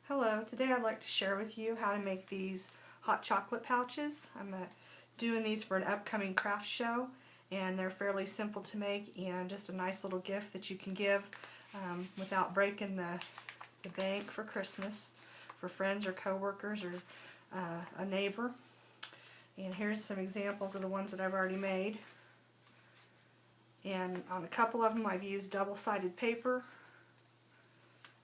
Hello, today I'd like to share with you how to make these hot chocolate pouches. I'm doing these for an upcoming craft show, and they're fairly simple to make and just a nice little gift that you can give without breaking the bank for Christmas for friends or coworkers or a neighbor. And here's some examples of the ones that I've already made. And on a couple of them I've used double-sided paper.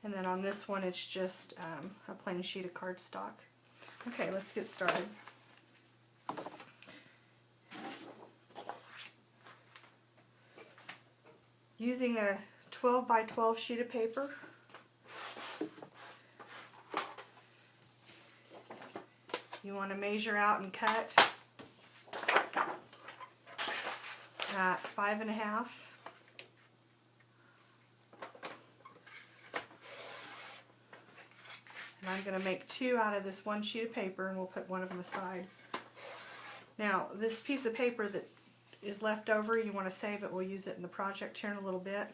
And then on this one it's just a plain sheet of cardstock. Okay, let's get started. Using a 12 by 12 sheet of paper, you want to measure out and cut at 5.5. And I'm going to make 2 out of this one sheet of paper, and we'll put one of them aside. Now, this piece of paper that is left over, you want to save it. We'll use it in the project here in a little bit.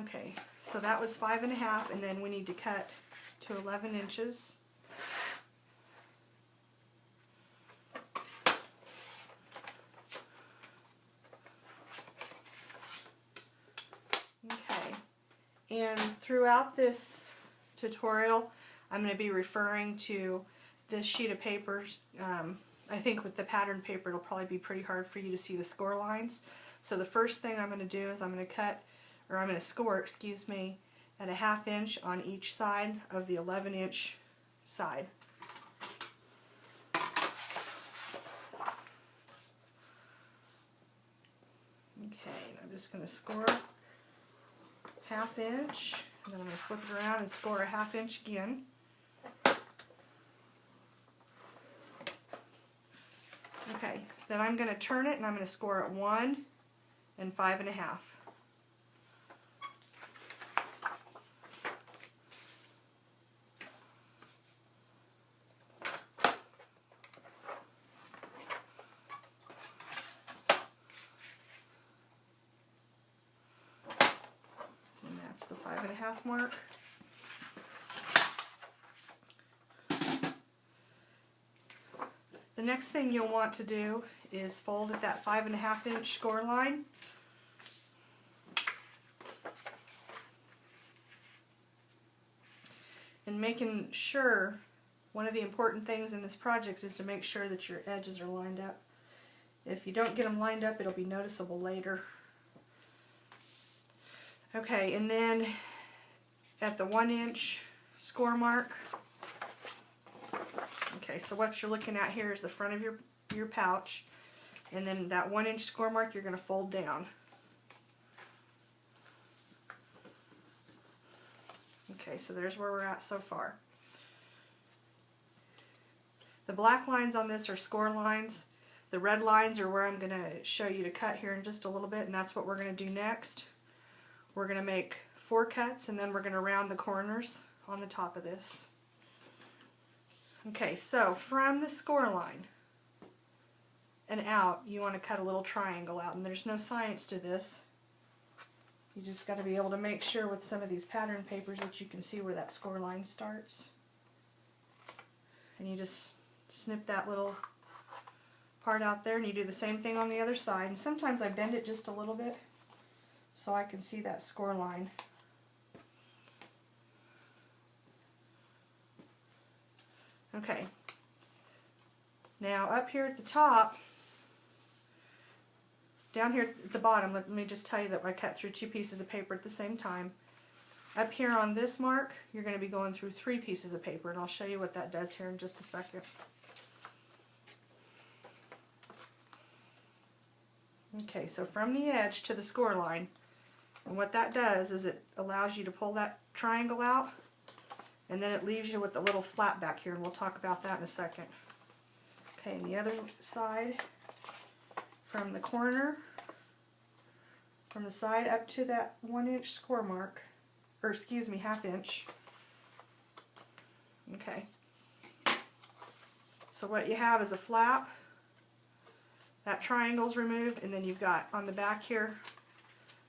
Okay, so that was 5.5, and then we need to cut to 11 inches. Okay, and throughout this tutorial I'm going to be referring to this sheet of paper. I think with the pattern paper it'll probably be pretty hard for you to see the score lines. So the first thing I'm going to do is I'm going to score, excuse me, at a 1/2 inch on each side of the 11-inch side. Okay, I'm just going to score 1/2 inch. And then I'm going to flip it around and score a 1/2 inch again. Okay, then I'm going to turn it and I'm going to score at 1 and 5.5. And that's the 5.5 mark. The next thing you'll want to do is fold at that 5.5 inch score line. And making sure, one of the important things in this project is to make sure that your edges are lined up. If you don't get them lined up, it'll be noticeable later. Okay, and then at the 1 inch score mark, okay, so what you're looking at here is the front of your pouch, and then that 1 inch score mark you're going to fold down. Okay, so there's where we're at so far. The black lines on this are score lines. The red lines are where I'm going to show you to cut here in just a little bit, and that's what we're going to do next. We're going to make 4 cuts, and then we're going to round the corners on the top of this. Okay, so from the score line and out, you want to cut a little triangle out, and there's no science to this. You just got to be able to make sure with some of these pattern papers that you can see where that score line starts. And you just snip that little part out there, and you do the same thing on the other side. And sometimes I bend it just a little bit so I can see that score line. Okay, now up here at the top, down here at the bottom, let me just tell you that I cut through 2 pieces of paper at the same time. Up here on this mark, you're going to be going through 3 pieces of paper, and I'll show you what that does here in just a second. Okay, so from the edge to the score line, and what that does is it allows you to pull that triangle out, and then it leaves you with the little flap back here, and we'll talk about that in a second. Okay, and the other side, from the corner, from the side up to that 1 inch score mark, or excuse me, 1/2 inch. Okay. So what you have is a flap. That triangle's removed, and then you've got on the back here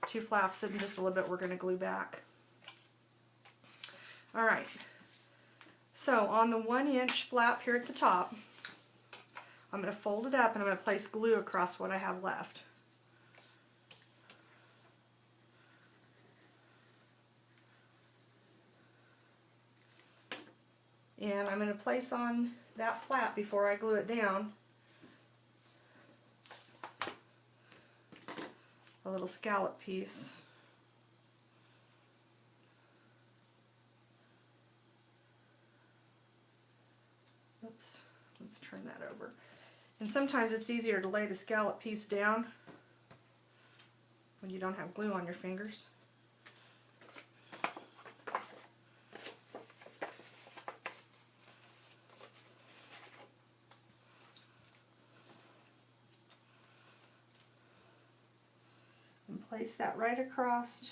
2 flaps that in just a little bit we're going to glue back. Alright, so on the 1-inch flap here at the top, I'm going to fold it up and I'm going to place glue across what I have left. And I'm going to place on that flap before I glue it down a little scallop piece. Oops, let's turn that over. And sometimes it's easier to lay the scallop piece down when you don't have glue on your fingers. And place that right across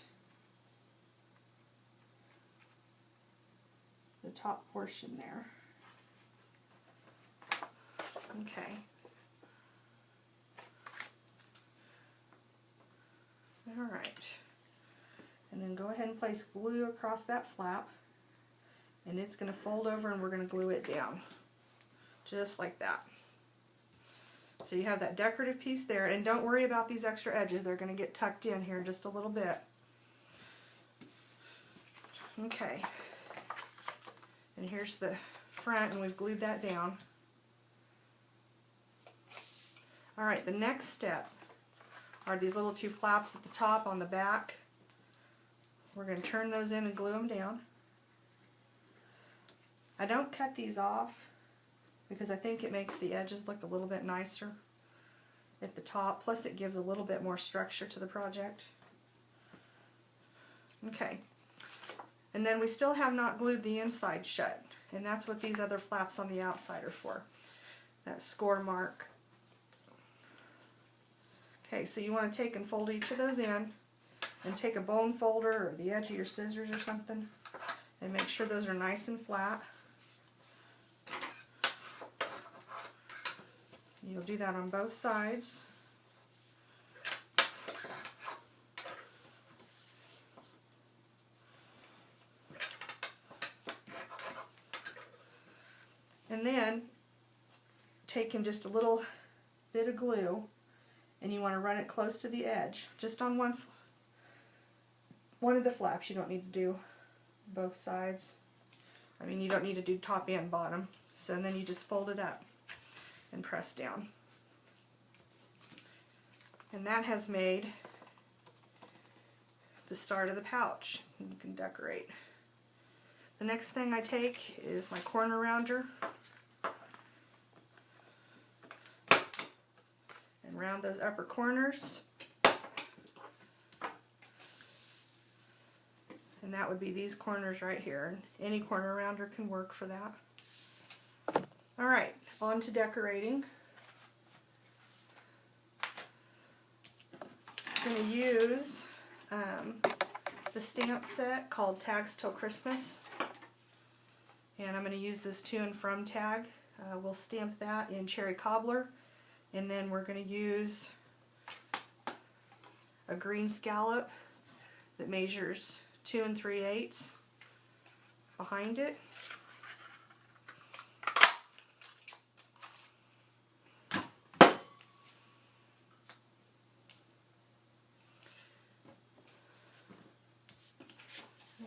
the top portion there. Okay. Alright. And then go ahead and place glue across that flap. And it's going to fold over and we're going to glue it down. Just like that. So you have that decorative piece there. And don't worry about these extra edges. They're going to get tucked in here just a little bit. Okay. And here's the front and we've glued that down. Alright, the next step are these little 2 flaps at the top on the back. We're going to turn those in and glue them down. I don't cut these off because I think it makes the edges look a little bit nicer at the top, plus it gives a little bit more structure to the project. Okay, and then we still have not glued the inside shut, and that's what these other flaps on the outside are for, that score mark. Okay, so you want to take and fold each of those in, and take a bone folder or the edge of your scissors or something, and make sure those are nice and flat. You'll do that on both sides. And then take in just a little bit of glue and you want to run it close to the edge, just on one of the flaps. You don't need to do both sides. I mean, you don't need to do top and bottom. So then you just fold it up and press down. And that has made the start of the pouch. You can decorate. The next thing I take is my corner rounder and round those upper corners. And that would be these corners right here. Any corner rounder can work for that. Alright, on to decorating. I'm going to use the stamp set called Tags Till Christmas. And I'm going to use this To and From tag. We'll stamp that in Cherry Cobbler. And then we're going to use a green scallop that measures 2 3/8 behind it.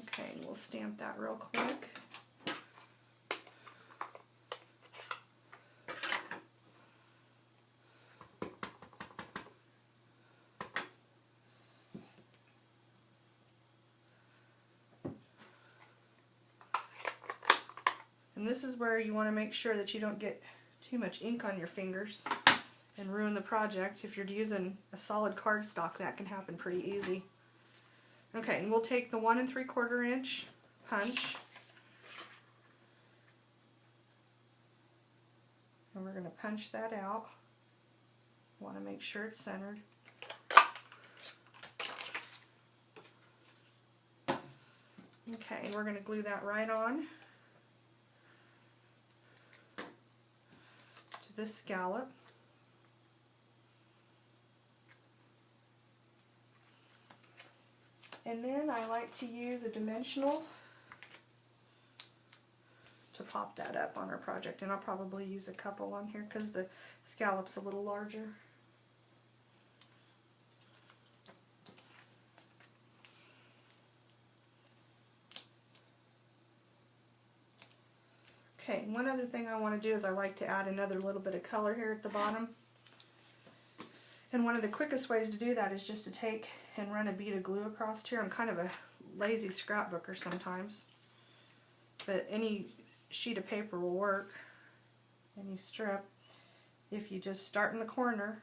Okay, we'll stamp that real quick. And this is where you want to make sure that you don't get too much ink on your fingers and ruin the project. If you're using a solid cardstock, that can happen pretty easy. Okay, and we'll take the 1 3/4 inch punch and we're going to punch that out. Want to make sure it's centered. Okay, and we're going to glue that right on to this scallop. And then I like to use a dimensional pop that up on our project, and I'll probably use a couple on here because the scallop's a little larger. Okay, one other thing I want to do is I like to add another little bit of color here at the bottom. And one of the quickest ways to do that is just to take and run a bead of glue across here. I'm kind of a lazy scrapbooker sometimes, but any sheet of paper will work, any strip. If you just start in the corner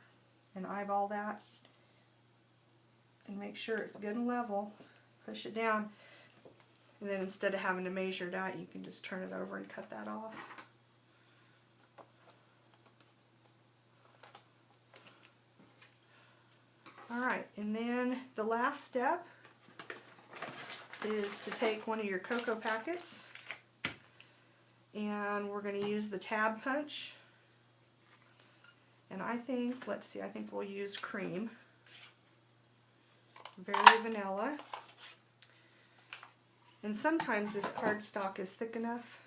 and eyeball that and make sure it's good and level, push it down, and then instead of having to measure it out, you can just turn it over and cut that off. Alright, and then the last step is to take one of your cocoa packets, and we're going to use the tab punch. And I think, let's see, I think we'll use cream. Very vanilla. And sometimes this cardstock is thick enough,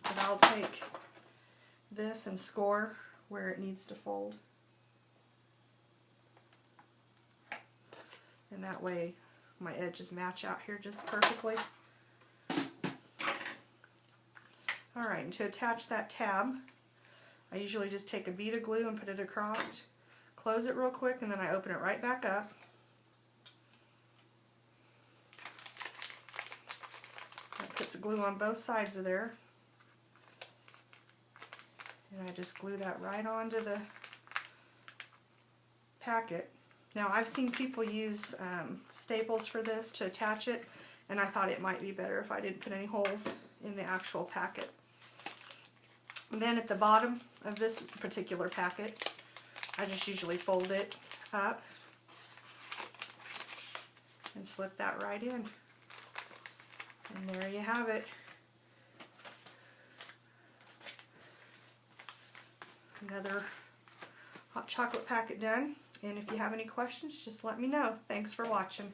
but I'll take this and score where it needs to fold. And that way my edges match out here just perfectly. Alright, and to attach that tab, I usually just take a bead of glue and put it across, close it real quick, and then I open it right back up. That puts glue on both sides of there. And I just glue that right onto the packet. Now I've seen people use staples for this to attach it, and I thought it might be better if I didn't put any holes in the actual packet. And then at the bottom of this particular packet, I just usually fold it up and slip that right in. And there you have it. Another hot chocolate packet done. And if you have any questions, just let me know. Thanks for watching.